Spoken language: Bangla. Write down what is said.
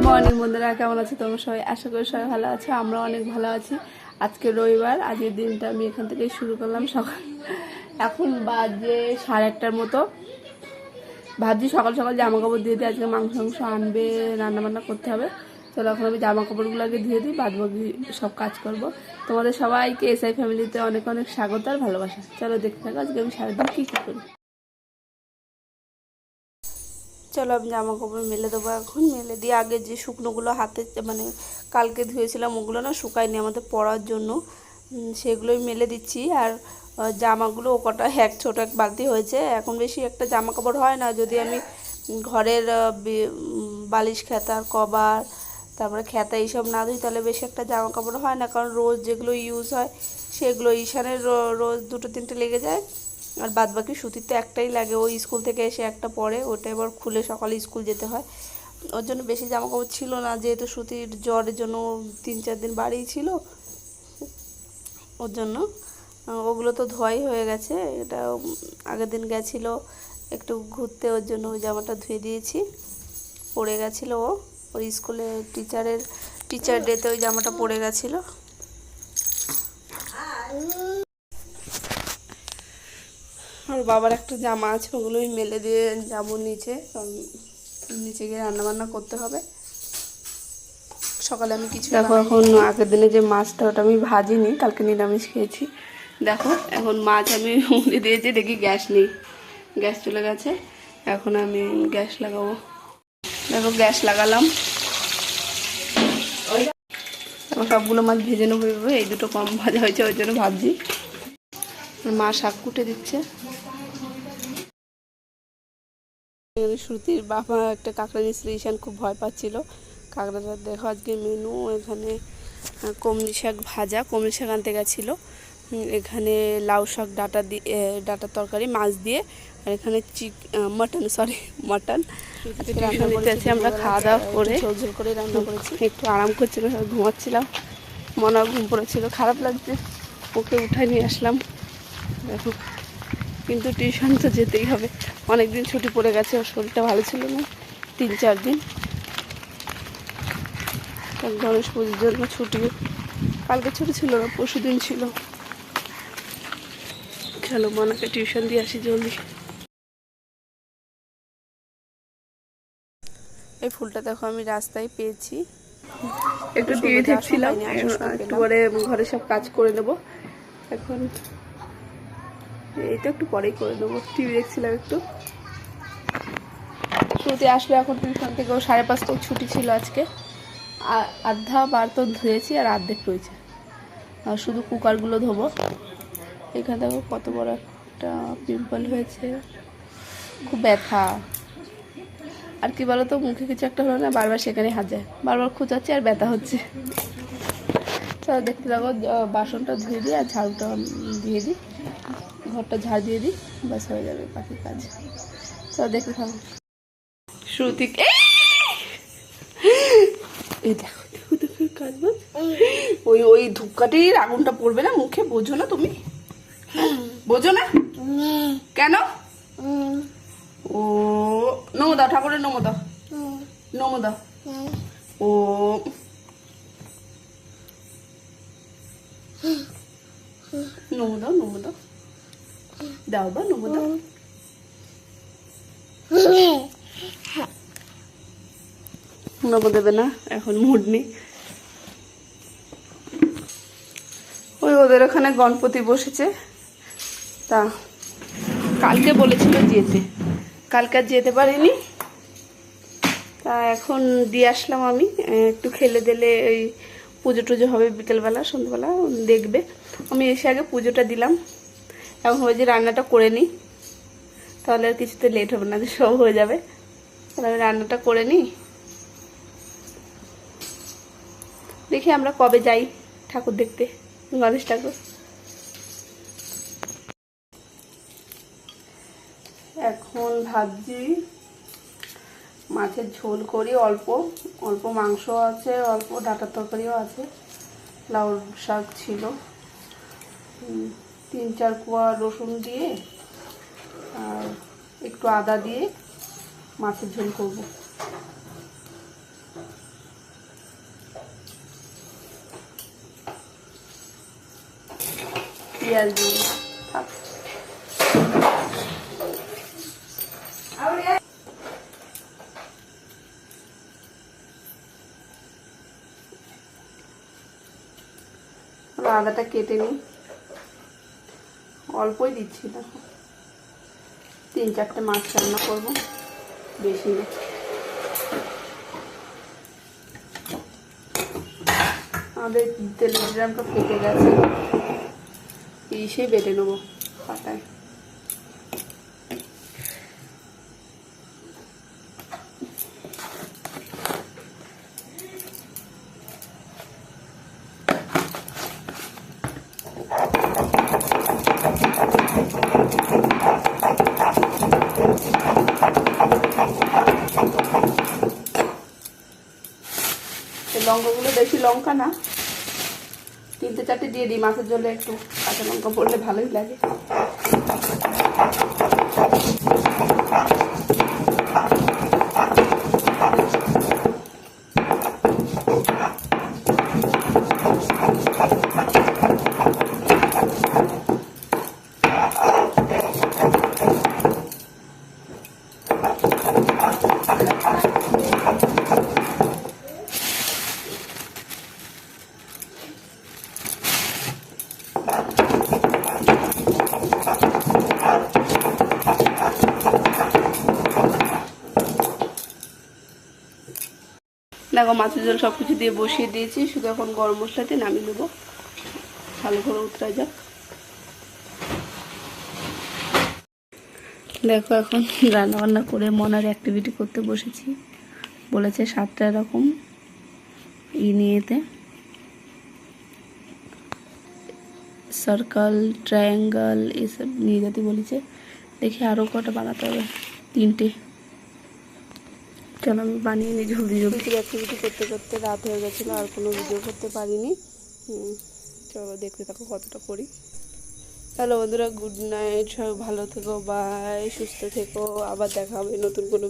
মর্নিং বন্ধুরা, কেমন আছে তোমরা সবাই? আশা করি সবাই ভালো আছে, আমরা অনেক ভালো আছি। আজকে রবিবার, আজকের দিনটা আমি এখান থেকে শুরু করলাম। সকাল এখন বাজে 1:30টার মতো। ভাবছি সকাল সকাল জামা কাপড় দিয়ে দিই, আজকে মাংস আনবে, রান্নাবান্না করতে হবে। চলো এখন আমি জামা কাপড়গুলো আগে ধুয়ে দিই, বাদ বাকি সব কাজ করব। তোমাদের সবাইকে এসআই ফ্যামিলিতে অনেক অনেক স্বাগত আর ভালোবাসা। চলো দেখতে থাকো আজকে আমি সারাদিন কী কী করি। চলো আমি জামা কাপড় মেলে দেবো। এখন মেলে দিয়ে আগে যে শুকনোগুলো হাতে মানে কালকে ধুয়েছিলাম ওগুলো না শুকায়নি আমাদের পরার জন্য, সেগুলোই মেলে দিচ্ছি। আর জামাগুলো ও কটা এক ছোটো এক বালতি হয়েছে। এখন বেশি একটা জামা কাপড় হয় না, যদি আমি ঘরের বালিশ খেতার কভার তারপরে খেতা এইসব না ধুই তাহলে বেশি একটা জামা কাপড় হয় না, কারণ রোজ যেগুলো ইউজ হয় সেগুলো ঈশানের রোজ 2-3টে লেগে যায়। আর বাদ বাকি সুতির তো একটাই লাগে, ওই স্কুল থেকে এসে একটা পরে, ওটা এবার খুলে সকালে স্কুল যেতে হয়। ওর জন্য বেশি জামা কাপড় ছিল না, যেহেতু সুতির জ্বরের জন্য 3-4 দিন বাড়িই ছিল, ওর জন্য ওগুলো তো ধোয়াই হয়ে গেছে। এটা আগের দিন গেছিলো একটু ঘুরতে, ওর জন্য ওই জামাটা ধুয়ে দিয়েছি, পড়ে গেছিলো ওই স্কুলে টিচার ডেতে ওই জামাটা পড়ে গেছিলো। আর বাবার একটা জামা আছে, ওগুলোই মেলে দিয়ে যাবো নিচে, নিচে গিয়ে রান্নাবান্না করতে হবে। সকালে আমি কিছু দেখো, এখন আগের দিনে যে মাছটা ওটা আমি ভাজিনি, কালকে নিরামিষ খেয়েছি। দেখো এখন মাছ আমি মুড়ে দিয়েছি, দেখি গ্যাস নেই, গ্যাস চলে গেছে। এখন আমি গ্যাস লাগাবো। দেখো গ্যাস লাগালাম, এখন সবগুলো মাছ ভেজে নেবো। এই দুটো কম ভাজা হয়েছে ওই জন্য ভাবছি। মা শাক কুটে দিচ্ছে। শ্রুতির বাবা একটা কাঁকড়া নিয়েছিল, ঈশান খুব ভয় পাচ্ছিল কাঁকড়াটা। দেখো আজকে মেনু, এখানে কমলি শাক ভাজা, কমলি শাক আনতে গেছিলো। এখানে লাউ শাক ডাটার তরকারি মাছ দিয়ে, আর এখানে মটন রান্না করতেছি। আমরা খাওয়া দাওয়া করে ঝোল করে রান্না করেছি, একটু আরাম করছিলাম, ঘুমাচ্ছিলাম, মনে ঘুম পড়েছিল, খারাপ লাগছে, ওকে উঠায় নিয়ে আসলাম। দেখো কিন্তু টিউশন তো যেতেই হবে, অনেক দিন ছুটি পড়ে গেছে, ওর শরীরটা ভালো ছিল না, 3-4 দিন। গণেশ পুজোর জন্য ছুটি, কালকে ছুটি ছিল না, পরশু দিন ছিল। চলো মনাকে টিউশন দিয়ে আসি জলদি। এই ফুলটা দেখো আমি রাস্তায় পেয়েছি, একটু টিভি দেখছিলাম, একটু পরে ঘরে সব কাজ করে নেবো। এখন এইটা একটু পরেই করে দেবো, টিভি দেখছিলাম একটু। শ্রুতি আসলে এখন টিউশন থেকে, ও 5:30টায় ছুটি ছিল আজকে। আধা বার তো ধুয়েছি আর অর্ধেক রয়েছে, আর শুধু কুকারগুলো ধোবো। এখানে দেখো কত বড় একটা পিম্পল হয়েছে, খুব ব্যথা। আর কি বলো তো, মুখে কিছু একটা হলো না বারবার সেখানে হাত যায়, বারবার খুঁচাচ্ছে আর ব্যথা হচ্ছে। চলো দেখতে থাকো, বাসনটা ধুয়ে দিই আর ঝাড়ুটা দিয়ে দিই, ঘরটা ঝাড় দিয়ে দিই, ব্যাস হয়ে যাবে বাকি কাজ। চলো দেখতে থাকো। শ্রুতিকে এই দেখো দেখো দেখো কাজ, ওই ধূপকাঠির আগুনটা পড়বে না মুখে, বোঝো না তুমি? বোঝো না কেন? ও নমো দাও, ঠাকুরের নমো দাও, নমো দাও। ও নমো দাও, নমো দাও, দাও বা নমো দাও। নমো দেবে না, এখন মুড নেই। ওই ওদের ওখানে গণপতি বসেছে, তা কালকে বলেছিল যেতে, কালকে আর যেতে পারিনি। তা এখন দিয়ে আসলাম আমি, একটু খেলে দিলে ওই পুজো টুজো হবে বিকেলবেলা সন্ধ্যাবেলা দেখবে। আমি এসে আগে পুজোটা দিলাম, এখন ওই যে রান্নাটা করে নিই, তাহলে আর কিছুতে লেট হবে না, সব হয়ে যাবে। তাহলে আমি রান্নাটা করে নিই, দেখি আমরা কবে যাই ঠাকুর দেখতে, গণেশ ঠাকুর। এখন ভাবছি মাছের ঝোল করি, অল্প অল্প মাংস আছে, অল্প ডাটার তরকারিও আছে, লাউ শাক ছিল, 3-4 কোয়া রসুন দিয়ে আর একটু আদা দিয়ে মাছের ঝোল করব। পেঁয়াজ দিয়ে থাক। আদাটা কেটে নিই, অল্পই দিচ্ছি, দেখো 3-4টে মাছ রান্না করব, বেশি না। আমাদের তেলের ড্রামটা ফেটে গেছে, এসে বেটে নেবো পাতায়। লঙ্কাগুলো বেশি লঙ্কা না, 3-4টে দিয়ে দিই, মাছের জলে একটু কাঁচা লঙ্কা পড়লে ভালোই লাগে। দেখো মাছের ঝোল সব কিছু দিয়ে বসিয়ে দিয়েছি, শুধু এখন গরম মশলা দিয়ে নামিয়ে নেবো, ভালো করে উতরা যাক। দেখো এখন রান্না বান্না করে মনার অ্যাক্টিভিটি করতে বসেছি, বলেছে 7টা এরকম নিয়েতে, সার্কেল, ট্রায়াঙ্গেল এসব নিয়ে যেতে বলেছে। দেখি আরও কটা বানাতে হবে, 3টে। চলো আমি বানিয়ে নিই জলদি জলদি। অ্যাক্টিভিটি করতে করতে রাত হয়ে গেছিলো, আর কোনো ভিডিও করতে পারিনি। চলো দেখতে থাকো কতটা করি। হ্যালো বন্ধুরা, গুড নাইট, সবাই ভালো থেকো, বাই, সুস্থ থেকো, আবার দেখা হবে নতুন কোনো